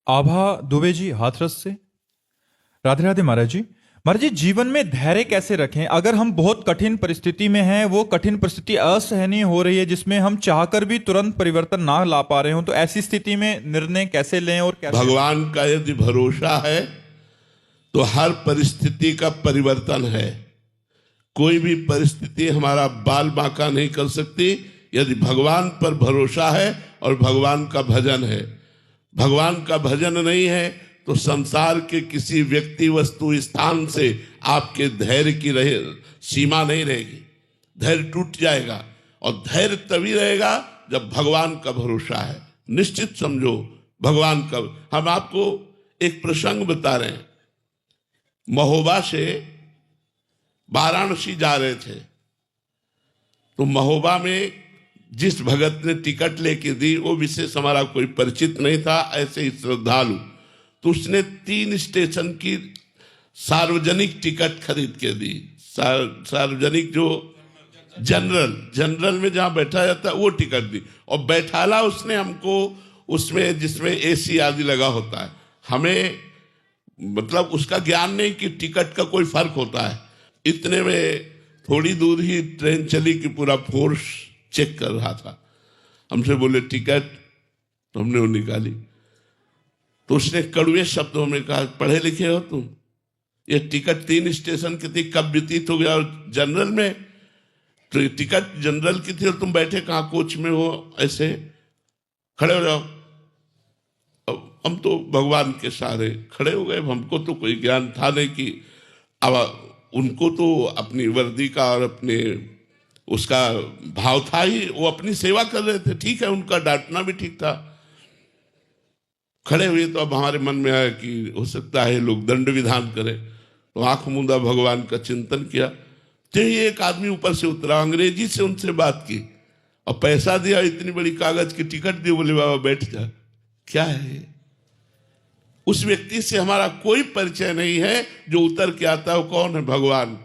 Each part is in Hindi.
आभा दुबे जी हाथरस से। राधे राधे महाराज जी। महाराज जी, जीवन में धैर्य कैसे रखें अगर हम बहुत कठिन परिस्थिति में हैं, वो कठिन परिस्थिति असहनीय हो रही है जिसमें हम चाहकर भी तुरंत परिवर्तन ना ला पा रहे हो, तो ऐसी स्थिति में निर्णय कैसे लें और कैसे? भगवान का यदि भरोसा है तो हर परिस्थिति का परिवर्तन है। कोई भी परिस्थिति हमारा बाल बांका नहीं कर सकती यदि भगवान पर भरोसा है और भगवान का भजन है। भगवान का भजन नहीं है तो संसार के किसी व्यक्ति वस्तु स्थान से आपके धैर्य की सीमा नहीं रहेगी। धैर्य टूट जाएगा और धैर्य तभी रहेगा जब भगवान का भरोसा है। निश्चित समझो भगवान का। हम आपको एक प्रसंग बता रहे हैं। महोबा से वाराणसी जा रहे थे तो महोबा में जिस भगत ने टिकट लेके दी वो विशेष हमारा कोई परिचित नहीं था, ऐसे ही श्रद्धालु। तो उसने 3 स्टेशन की सार्वजनिक टिकट खरीद के दी। सार्वजनिक जो जनरल में जहां बैठा जाता है वो टिकट दी और बैठाला उसने हमको उसमें जिसमें एसी आदि लगा होता है। हमें मतलब उसका ज्ञान नहीं कि टिकट का कोई फर्क होता है। इतने में थोड़ी दूर ही ट्रेन चली कि पूरा फोर्स चेक कर रहा था। हमसे बोले टिकट, तो हमने वो निकाली। तो उसने कड़वे शब्दों में कहा, पढ़े लिखे हो तुम? ये टिकट 3 स्टेशन की थी, कब व्यतीत हो गया और जनरल में? तो ये टिकट जनरल की थी और तुम बैठे कहाँ कोच में हो? ऐसे खड़े हो जाओ। हम तो भगवान के सहारे खड़े हो गए। हमको तो कोई ज्ञान था नहीं कि अब उनको तो अपनी वर्दी का और अपने उसका भाव था ही, वो अपनी सेवा कर रहे थे। ठीक है, उनका डांटना भी ठीक था। खड़े हुए तो अब हमारे मन में आया कि हो सकता है लोग दंड विधान करें, तो आंख मूंदा भगवान का चिंतन किया। तो ये एक आदमी ऊपर से उतरा, अंग्रेजी से उनसे बात की और पैसा दिया, इतनी बड़ी कागज की टिकट दी। बोले बाबा बैठ जा। क्या है? उस व्यक्ति से हमारा कोई परिचय नहीं है। जो उतर के आता है वो कौन है? भगवान।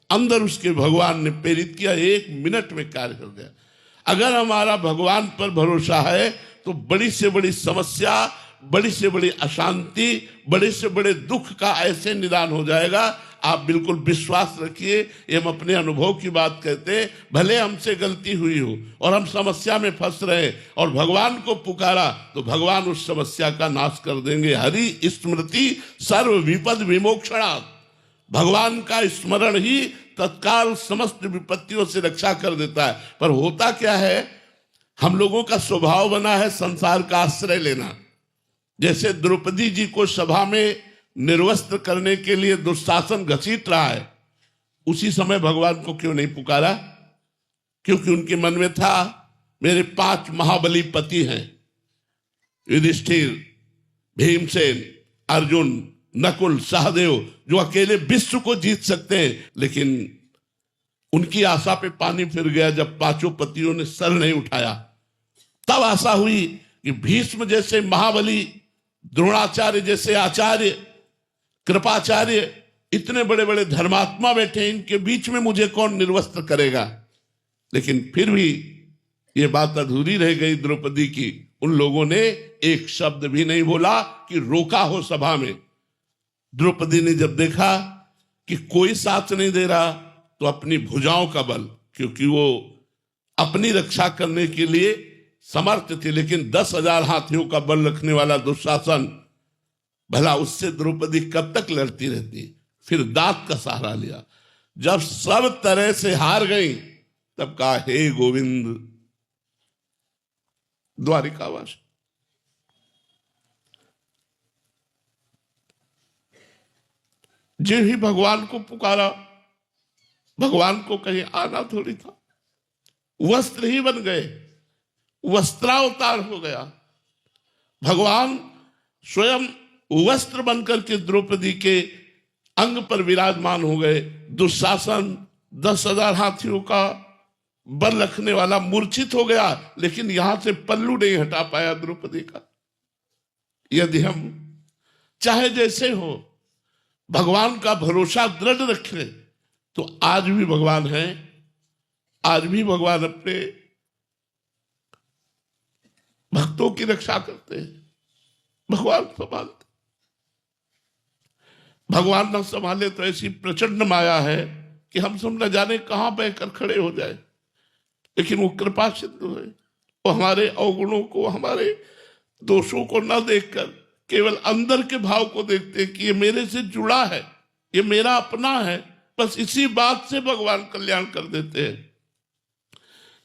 अंदर उसके भगवान ने प्रेरित किया, 1 मिनट में कार्य कर दिया। अगर हमारा भगवान पर भरोसा है तो बड़ी से बड़ी समस्या, बड़ी से बड़ी अशांति, बड़े से बड़े दुख का ऐसे निदान हो जाएगा। आप बिल्कुल विश्वास रखिए। ये हम अपने अनुभव की बात कहते हैं। भले हमसे गलती हुई हो और हम समस्या में फंस रहे और भगवान को पुकारा तो भगवान उस समस्या का नाश कर देंगे। हरि स्मृति सर्व विपद विमोक्षणा। भगवान का स्मरण ही तत्काल समस्त विपत्तियों से रक्षा कर देता है। पर होता क्या है, हम लोगों का स्वभाव बना है संसार का आश्रय लेना। जैसे द्रौपदी जी को सभा में निर्वस्त्र करने के लिए दुशासन घसीट रहा है, उसी समय भगवान को क्यों नहीं पुकारा? क्योंकि उनके मन में था मेरे 5 महाबली पति हैं, युधिष्ठिर, भीमसेन, अर्जुन, नकुल, सहदेव, जो अकेले विश्व को जीत सकते हैं। लेकिन उनकी आशा पे पानी फिर गया जब 5 पतियों ने सर नहीं उठाया। तब आशा हुई कि भीष्म जैसे महाबली, द्रोणाचार्य जैसे आचार्य, कृपाचार्य, इतने बड़े बड़े धर्मात्मा बैठे, इनके बीच में मुझे कौन निर्वस्त्र करेगा? लेकिन फिर भी ये बात अधूरी रह गई द्रौपदी की। उन लोगों ने एक शब्द भी नहीं बोला कि रोका हो सभा में। द्रौपदी ने जब देखा कि कोई साथ नहीं दे रहा तो अपनी भुजाओं का बल, क्योंकि वो अपनी रक्षा करने के लिए समर्थ थे, लेकिन 10,000 हाथियों का बल रखने वाला दुशासन, भला उससे द्रौपदी कब तक लड़ती रहती? फिर दांत का सहारा लिया। जब सब तरह से हार गई तब कहा, हे गोविंद द्वारिकावास। जो ही भगवान को पुकारा, भगवान को कहीं आना थोड़ी था। वस्त्र ही बन गए, वस्त्रावतार हो गया। भगवान स्वयं वस्त्र बनकर के द्रौपदी के अंग पर विराजमान हो गए। दुशासन 10,000 हाथियों का बल रखने वाला मूर्छित हो गया, लेकिन यहां से पल्लू नहीं हटा पाया द्रौपदी का। यदि हम चाहे जैसे हो भगवान का भरोसा दृढ़ रखें तो आज भी भगवान है। आज भी भगवान अपने भक्तों की रक्षा करते हैं। भगवान संभालते। भगवान न संभाले तो ऐसी प्रचंड माया है कि हम सब न जाने कहां बहकर खड़े हो जाए, लेकिन वो कृपा सिंधु है। वो हमारे अवगुणों को, हमारे दोषों को न देखकर केवल अंदर के भाव को देखते कि ये मेरे से जुड़ा है, ये मेरा अपना है। बस इसी बात से भगवान कल्याण कर देते हैं।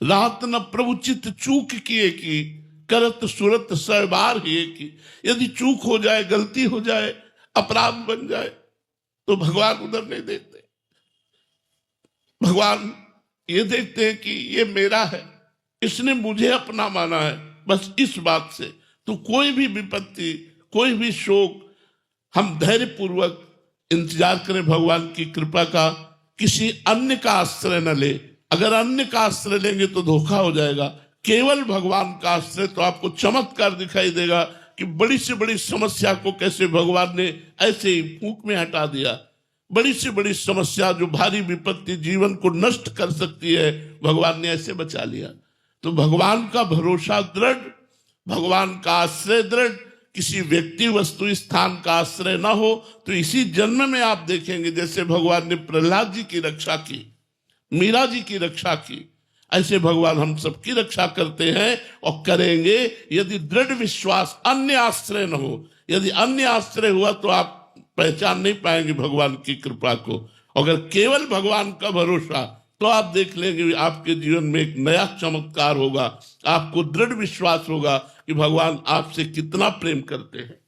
रात न प्रभु चित्त चूक किए की, करत सुरत सहबार ही की। यदि चूक हो जाए, गलती हो जाए, अपराध बन जाए, तो भगवान उधर नहीं देखते। भगवान ये देखते हैं कि ये मेरा है, इसने मुझे अपना माना है। बस इस बात से तो कोई भी विपत्ति, कोई भी शोक, हम धैर्य पूर्वक इंतजार करें भगवान की कृपा का। किसी अन्य का आश्रय न ले। अगर अन्य का आश्रय लेंगे तो धोखा हो जाएगा। केवल भगवान का आश्रय, तो आपको चमत्कार दिखाई देगा कि बड़ी से बड़ी समस्या को कैसे भगवान ने ऐसे ही फूंक में हटा दिया। बड़ी से बड़ी समस्या, जो भारी विपत्ति जीवन को नष्ट कर सकती है, भगवान ने ऐसे बचा लिया। तो भगवान का भरोसा दृढ़, भगवान का आश्रय दृढ़। किसी व्यक्ति, वस्तु, स्थान का आश्रय ना हो तो इसी जन्म में आप देखेंगे जैसे भगवान ने प्रहलाद जी की रक्षा की, मीरा जी की रक्षा की, ऐसे भगवान हम सबकी रक्षा करते हैं और करेंगे। यदि दृढ़ विश्वास, अन्य आश्रय न हो। यदि अन्य आश्रय हुआ तो आप पहचान नहीं पाएंगे भगवान की कृपा को। अगर केवल भगवान का भरोसा, तो आप देख लेंगे आपके जीवन में एक नया चमत्कार होगा। आपको दृढ़ विश्वास होगा कि भगवान आपसे कितना प्रेम करते हैं।